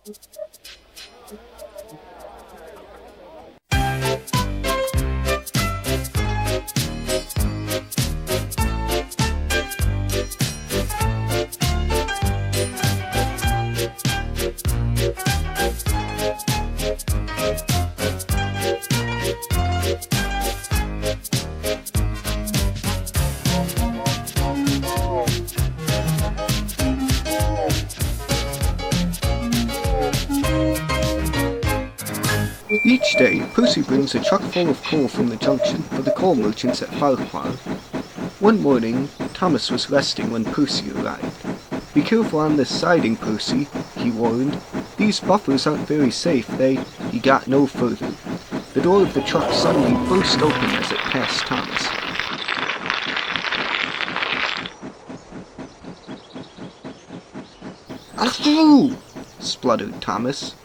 Each day, Percy brings a truck full of coal from the junction for the coal merchants at Farquhar. One morning, Thomas was resting when Percy arrived. "Be careful on this siding, Percy," he warned. "These buffers aren't very safe." He got no further. The door of the truck suddenly burst open as it passed Thomas. "Achoo!" spluttered Thomas.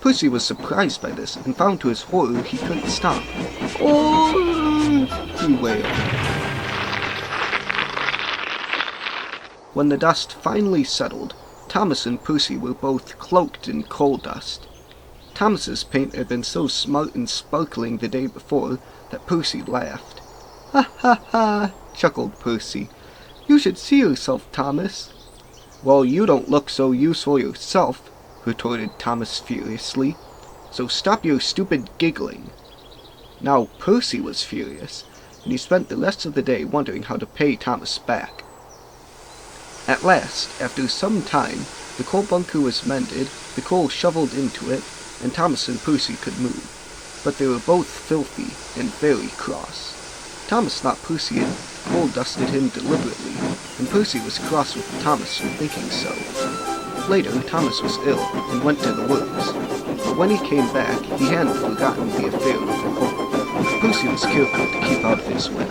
Percy was surprised by this, and found to his horror he couldn't stop. "Oh!" he wailed. When the dust finally settled, Thomas and Percy were both cloaked in coal dust. Thomas's paint had been so smart and sparkling the day before that Percy laughed. "Ha ha ha!" chuckled Percy. "You should see yourself, Thomas." "Well, you don't look so useful yourself," retorted Thomas furiously, "so stop your stupid giggling." Now Percy was furious, and he spent the rest of the day wondering how to pay Thomas back. At last, after some time, the coal bunker was mended, the coal shoveled into it, and Thomas and Percy could move. But they were both filthy and very cross. Thomas thought Percy had coal dusted him deliberately, and Percy was cross with Thomas for thinking so. Later, Thomas was ill and went to the works, but when he came back, he hadn't forgotten the affair with the coal. Percy was careful to keep out of his way.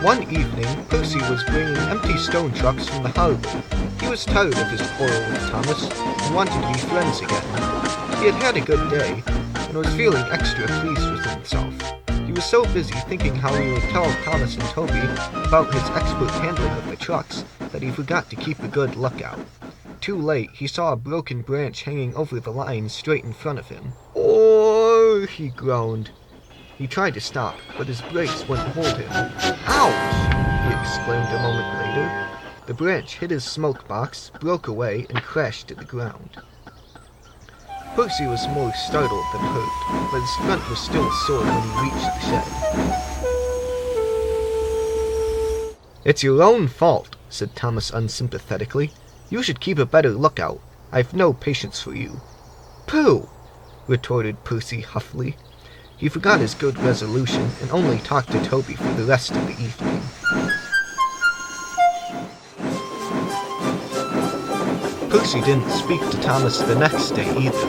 One evening, Percy was bringing empty stone trucks from the harbor. He was tired of his quarrel with Thomas and wanted to be friends again. He had had a good day and was feeling extra pleased with himself. He was so busy thinking how he would tell Thomas and Toby about his expert handling of the trucks that he forgot to keep a good lookout. Too late, he saw a broken branch hanging over the line straight in front of him. "Oh!" he groaned. He tried to stop, but his brakes wouldn't hold him. "Ouch!" he exclaimed a moment later. The branch hit his smoke box, broke away, and crashed to the ground. Percy was more startled than hurt, but his front was still sore when he reached the shed. "It's your own fault," said Thomas unsympathetically. "You should keep a better lookout. I've no patience for you." "Pooh!" retorted Percy huffily. He forgot his good resolution and only talked to Toby for the rest of the evening. Percy didn't speak to Thomas the next day either.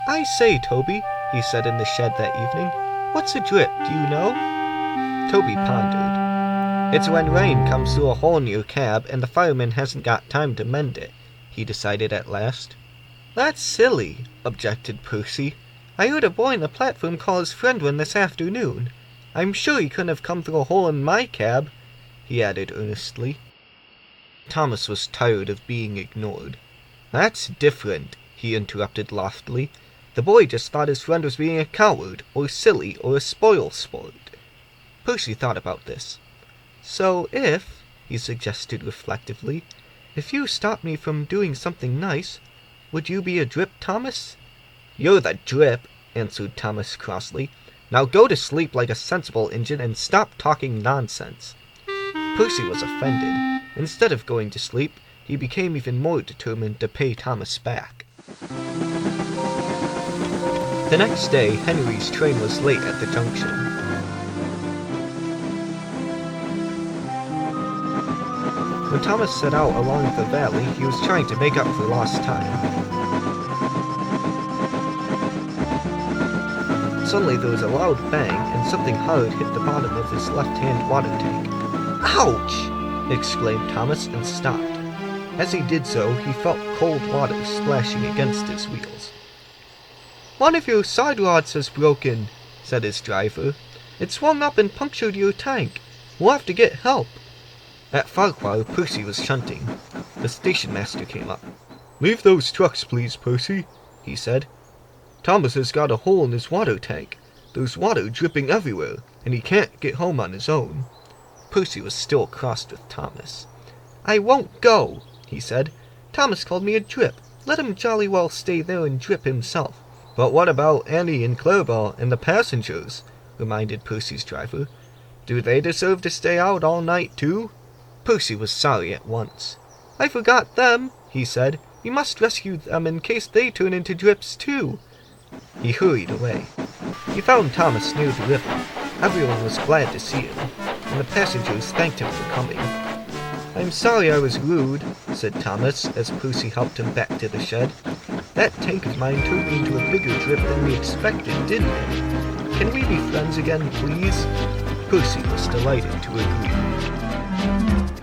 "I say, Toby," he said in the shed that evening, "what's a drip, do you know?" Toby pondered. "It's when rain comes through a hole in your cab and the fireman hasn't got time to mend it," he decided at last. "That's silly," objected Percy. "I heard a boy on the platform call his friend one this afternoon. I'm sure he couldn't have come through a hole in my cab," he added earnestly. Thomas was tired of being ignored. "That's different," he interrupted loftily. "The boy just thought his friend was being a coward, or silly, or a spoil sport." Percy thought about this. "So if," he suggested reflectively, "if you stop me from doing something nice, would you be a drip, Thomas?" "You're the drip," answered Thomas crossly. "Now go to sleep like a sensible Injun and stop talking nonsense." Percy was offended. Instead of going to sleep, he became even more determined to pay Thomas back. The next day, Henry's train was late at the junction. When Thomas set out along the valley, he was trying to make up for lost time. Suddenly there was a loud bang, and something hard hit the bottom of his left-hand water tank. "Ouch!" exclaimed Thomas, and stopped. As he did so, he felt cold water splashing against his wheels. "One of your side rods has broken," said his driver. "It swung up and punctured your tank. We'll have to get help." At Farquhar, Percy was shunting. The station master came up. "Leave those trucks, please, Percy," he said. "Thomas has got a hole in his water tank. There's water dripping everywhere, and he can't get home on his own." Percy was still cross with Thomas. "I won't go," he said. "Thomas called me a drip. Let him jolly well stay there and drip himself." "But what about Annie and Clarabelle and the passengers?" reminded Percy's driver. "Do they deserve to stay out all night, too?" Percy was sorry at once. "I forgot them," he said. "We must rescue them in case they turn into drips, too." He hurried away. He found Thomas near the river. Everyone was glad to see him, and the passengers thanked him for coming. "I'm sorry I was rude," said Thomas as Percy helped him back to the shed. "That tank of mine turned me into a bigger drip than we expected, didn't it? Can we be friends again, please?" Percy was delighted to agree.